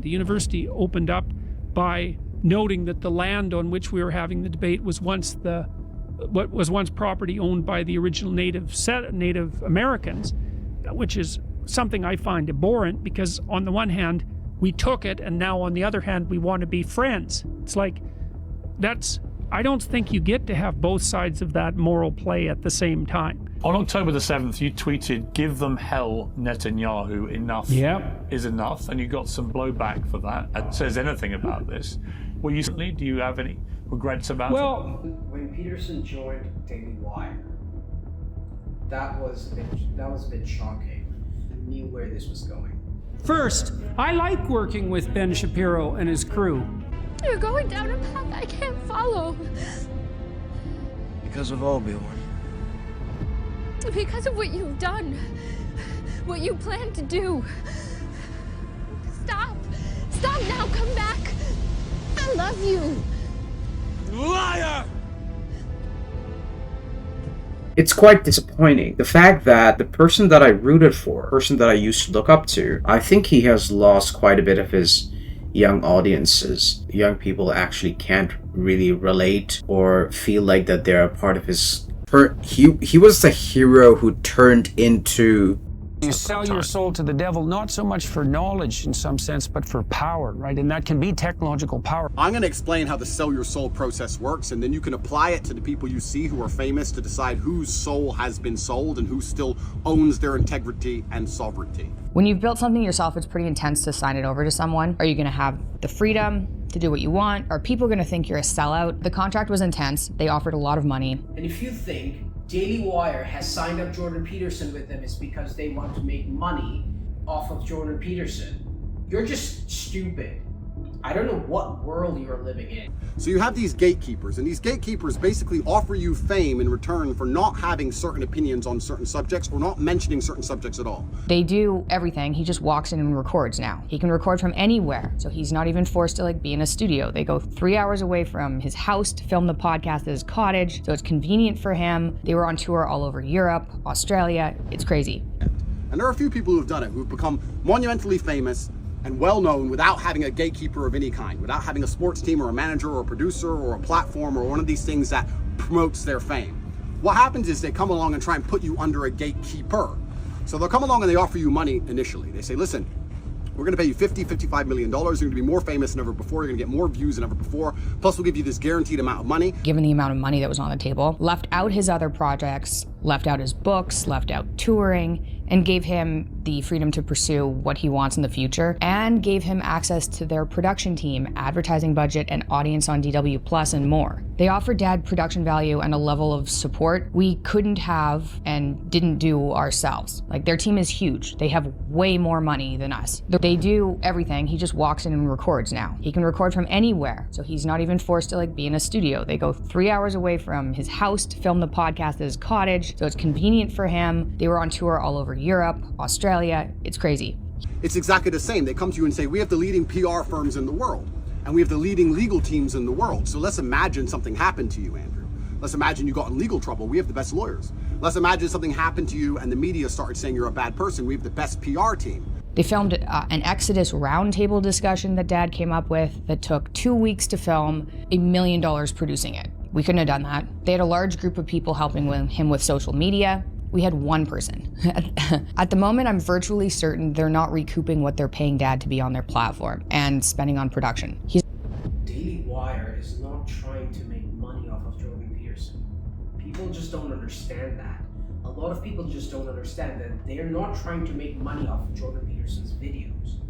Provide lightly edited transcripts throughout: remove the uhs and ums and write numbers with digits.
The university opened up by noting that the land on which we were having the debate was once property owned by the original Native Americans, which is something I find abhorrent, because on the one hand we took it, and now on the other hand we want to be friends. It's like, I don't think you get to have both sides of that moral play at the same time. On October the 7th, you tweeted, "Give them hell, Netanyahu, enough is enough," and you got some blowback for that. It says anything about this. Do you have any regrets about it? When Peterson joined Daily Wire, that was a bit shocking. I knew where this was going. First, I like working with Ben Shapiro and his crew. You're going down a path I can't follow. Because of Obi-Wan. Because of what you've done. What you plan to do. Stop. Stop now. Come back. I love you. Liar! It's quite disappointing. The fact that the person that I rooted for, person that I used to look up to, I think he has lost quite a bit of his young audiences. Young people actually can't really relate or feel like that they're a part of his... He was the hero who turned into... You sell your soul to the devil, not so much for knowledge in some sense, but for power, right? And that can be technological power. I'm going to explain how the sell your soul process works, and then you can apply it to the people you see who are famous to decide whose soul has been sold and who still owns their integrity and sovereignty. When you've built something yourself, it's pretty intense to sign it over to someone. Are you going to have the freedom to do what you want? Are people going to think you're a sellout? The contract was intense. They offered a lot of money. And if you think Daily Wire has signed up Jordan Peterson with them is because they want to make money off of Jordan Peterson, you're just stupid. I don't know what world you're living in. So you have these gatekeepers, and these gatekeepers basically offer you fame in return for not having certain opinions on certain subjects or not mentioning certain subjects at all. They do everything. He just walks in and records now. He can record from anywhere, so he's not even forced to be in a studio. They go 3 hours away from his house to film the podcast at his cottage, so it's convenient for him. They were on tour all over Europe, Australia. It's crazy. And there are a few people who have done it, who've become monumentally famous and well-known without having a gatekeeper of any kind, without having a sports team or a manager or a producer or a platform or one of these things that promotes their fame. What happens is they come along and try and put you under a gatekeeper. So they'll come along and they offer you money initially. They say, listen, we're going to pay you $55 million. You're going to be more famous than ever before. You're going to get more views than ever before. Plus, we'll give you this guaranteed amount of money. Given the amount of money that was on the table, left out his other projects, left out his books, left out touring, and gave him the freedom to pursue what he wants in the future, and gave him access to their production team, advertising budget, and audience on DW Plus, and more. They offered Dad production value and a level of support we couldn't have and didn't do ourselves. Their team is huge. They have way more money than us. They do everything. He just walks in and records now. He can record from anywhere, so he's not even forced to be in a studio. They go 3 hours away from his house to film the podcast at his cottage, so it's convenient for him. They were on tour all over Europe, Australia. It's crazy. It's exactly the same. They come to you and say, we have the leading PR firms in the world, and we have the leading legal teams in the world. So let's imagine something happened to you, Andrew. Let's imagine you got in legal trouble. We have the best lawyers. Let's imagine something happened to you and the media started saying you're a bad person. We have the best PR team. They filmed an Exodus roundtable discussion that Dad came up with that took 2 weeks to film, $1 million producing it. We couldn't have done that. They had a large group of people helping him with social media. We had one person. At the moment, I'm virtually certain they're not recouping what they're paying Dad to be on their platform and spending on production. Daily Wire is not trying to make money off of Jordan Peterson. People just don't understand that. A lot of people just don't understand that they're not trying to make money off of Jordan Peterson's videos.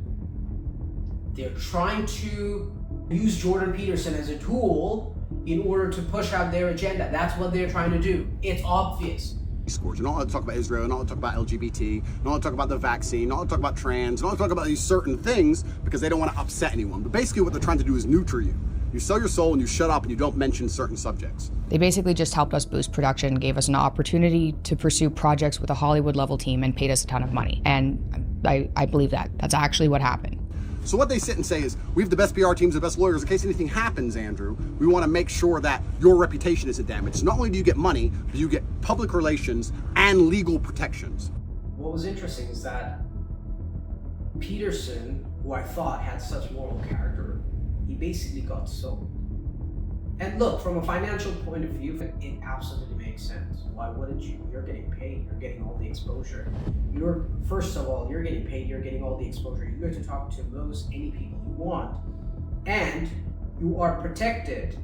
They're trying to use Jordan Peterson as a tool in order to push out their agenda. That's what they're trying to do. It's obvious. You're not allowed to talk about Israel, you're not allowed to talk about LGBT, not allowed to talk about the vaccine, not allowed to talk about trans, not allowed to talk about these certain things because they don't want to upset anyone. But basically what they're trying to do is neuter you. You sell your soul and you shut up and you don't mention certain subjects. They basically just helped us boost production, gave us an opportunity to pursue projects with a Hollywood level team, and paid us a ton of money. And I believe that. That's actually what happened. So what they sit and say is, we have the best PR teams, the best lawyers. In case anything happens, Andrew, we want to make sure that your reputation isn't damaged. So not only do you get money, but you get public relations and legal protections. What was interesting is that Peterson who I thought had such moral character, he basically got sold. And look, from a financial point of view, it absolutely makes sense. Why wouldn't you? You're getting paid, you're getting all the exposure. First of all, you're getting paid, you're getting all the exposure. You get to talk to any people you want. And you are protected.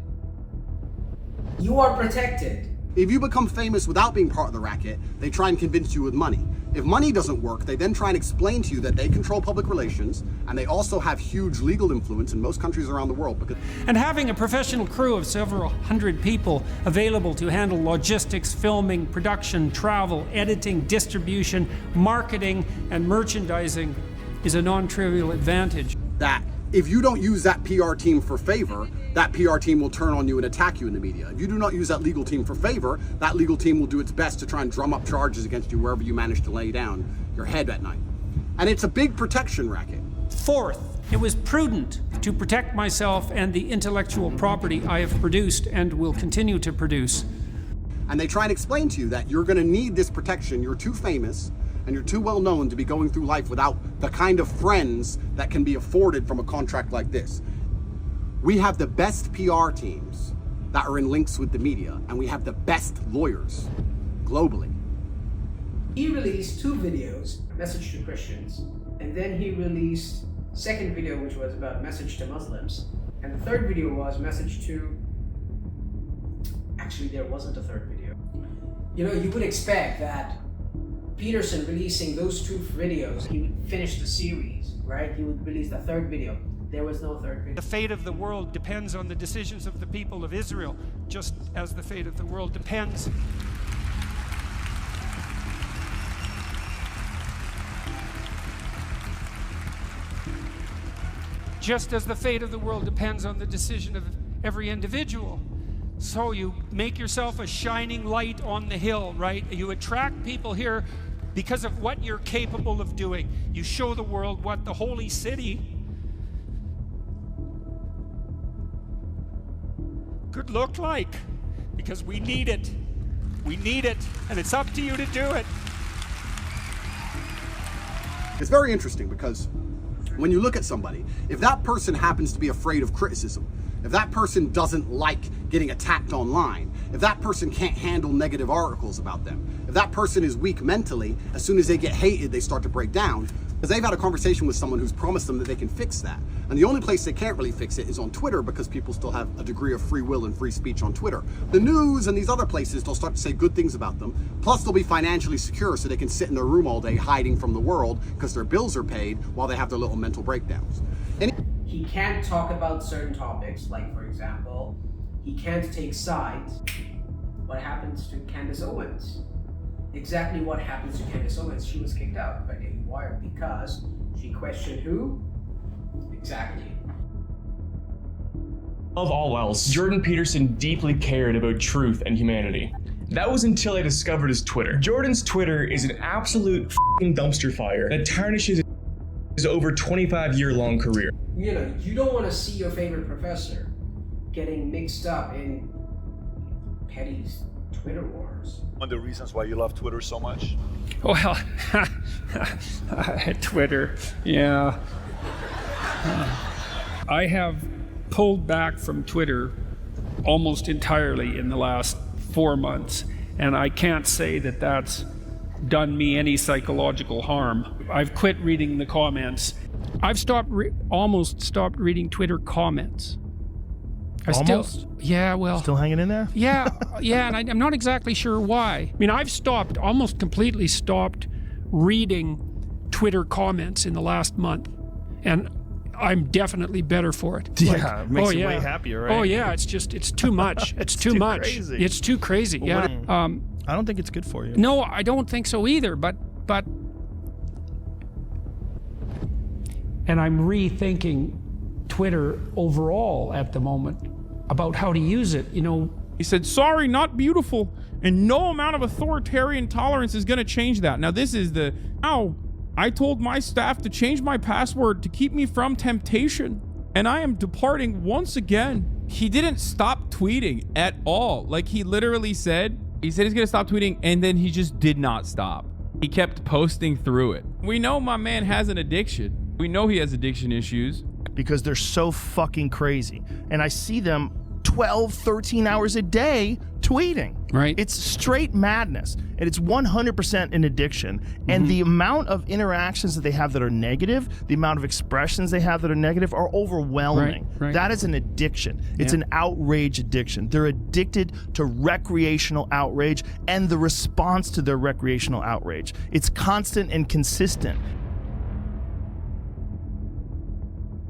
You are protected. If you become famous without being part of the racket, they try and convince you with money. If money doesn't work, they then try and explain to you that they control public relations, and they also have huge legal influence in most countries around the world. And having a professional crew of several hundred people available to handle logistics, filming, production, travel, editing, distribution, marketing, and merchandising is a non-trivial advantage. That if you don't use that PR team for favor, that PR team will turn on you and attack you in the media. If you do not use that legal team for favor, that legal team will do its best to try and drum up charges against you wherever you manage to lay down your head at night. And it's a big protection racket. Fourth, it was prudent to protect myself and the intellectual property I have produced and will continue to produce. And they try and explain to you that you're going to need this protection. You're too famous and you're too well known to be going through life without the kind of friends that can be afforded from a contract like this. We have the best PR teams that are in links with the media, and we have the best lawyers globally. He released 2 videos, message to Christians, and then he released second video, which was about message to Muslims, and the third video was message to... Actually, there wasn't a third video. You know, you would expect that Peterson releasing those 2 videos, he would finish the series, right? He would release the third video. There was no third video. The fate of the world depends on the decisions of the people of Israel, just as the fate of the world depends. Just as the fate of the world depends on the decision of every individual. So you make yourself a shining light on the hill, right? You attract people here because of what you're capable of doing. You show the world what the holy city could look like, because we need it. We need it, and it's up to you to do it. It's very interesting because when you look at somebody, if that person happens to be afraid of criticism, if that person doesn't like getting attacked online, if that person can't handle negative articles about them, if that person is weak mentally, as soon as they get hated, they start to break down, because they've had a conversation with someone who's promised them that they can fix that. And the only place they can't really fix it is on Twitter, because people still have a degree of free will and free speech on Twitter. The news and these other places, they'll start to say good things about them. Plus, they'll be financially secure, so they can sit in their room all day hiding from the world because their bills are paid while they have their little mental breakdowns. He can't talk about certain topics, like, for example, he can't take sides. What happens to Candace Owens? Exactly what happens to Candace Owens. She was kicked out by Daily Wire because she questioned who? Exactly. Above all else, Jordan Peterson deeply cared about truth and humanity. That was until I discovered his Twitter. Jordan's Twitter is an absolute f***ing dumpster fire that tarnishes his over 25-year-long career. You know, you don't want to see your favorite professor getting mixed up in petty Twitter wars. One of the reasons why you love Twitter so much? Well, Twitter, yeah. I have pulled back from Twitter almost entirely in the last 4 months, and I can't say that that's done me any psychological harm. I've quit reading the comments. I've almost stopped reading Twitter comments. Almost? Yeah, well. Still hanging in there? Yeah, and I'm not exactly sure why. I mean, I've almost completely stopped reading Twitter comments in the last month, and I'm definitely better for it. Yeah, it makes you way happier, right? Oh yeah, it's too much. It's too much. Crazy. It's too crazy. Yeah. I don't think it's good for you. No, I don't think so either. But, and I'm rethinking Twitter overall at the moment about how to use it. You know, he said, "Sorry, not beautiful, and no amount of authoritarian tolerance is going to change that." Now, this is now. I told my staff to change my password to keep me from temptation, and I am departing once again. He didn't stop tweeting at all. Like, he literally said he's going to stop tweeting, and then he just did not stop. He kept posting through it. We know my man has an addiction. We know he has addiction issues. Because they're so fucking crazy. And I see them 12, 13 hours a day tweeting. Right. It's straight madness. And it's 100% an addiction. And the amount of interactions that they have that are negative, the amount of expressions they have that are negative are overwhelming. Right. That is an addiction. It's an outrage addiction. They're addicted to recreational outrage and the response to their recreational outrage. It's constant and consistent.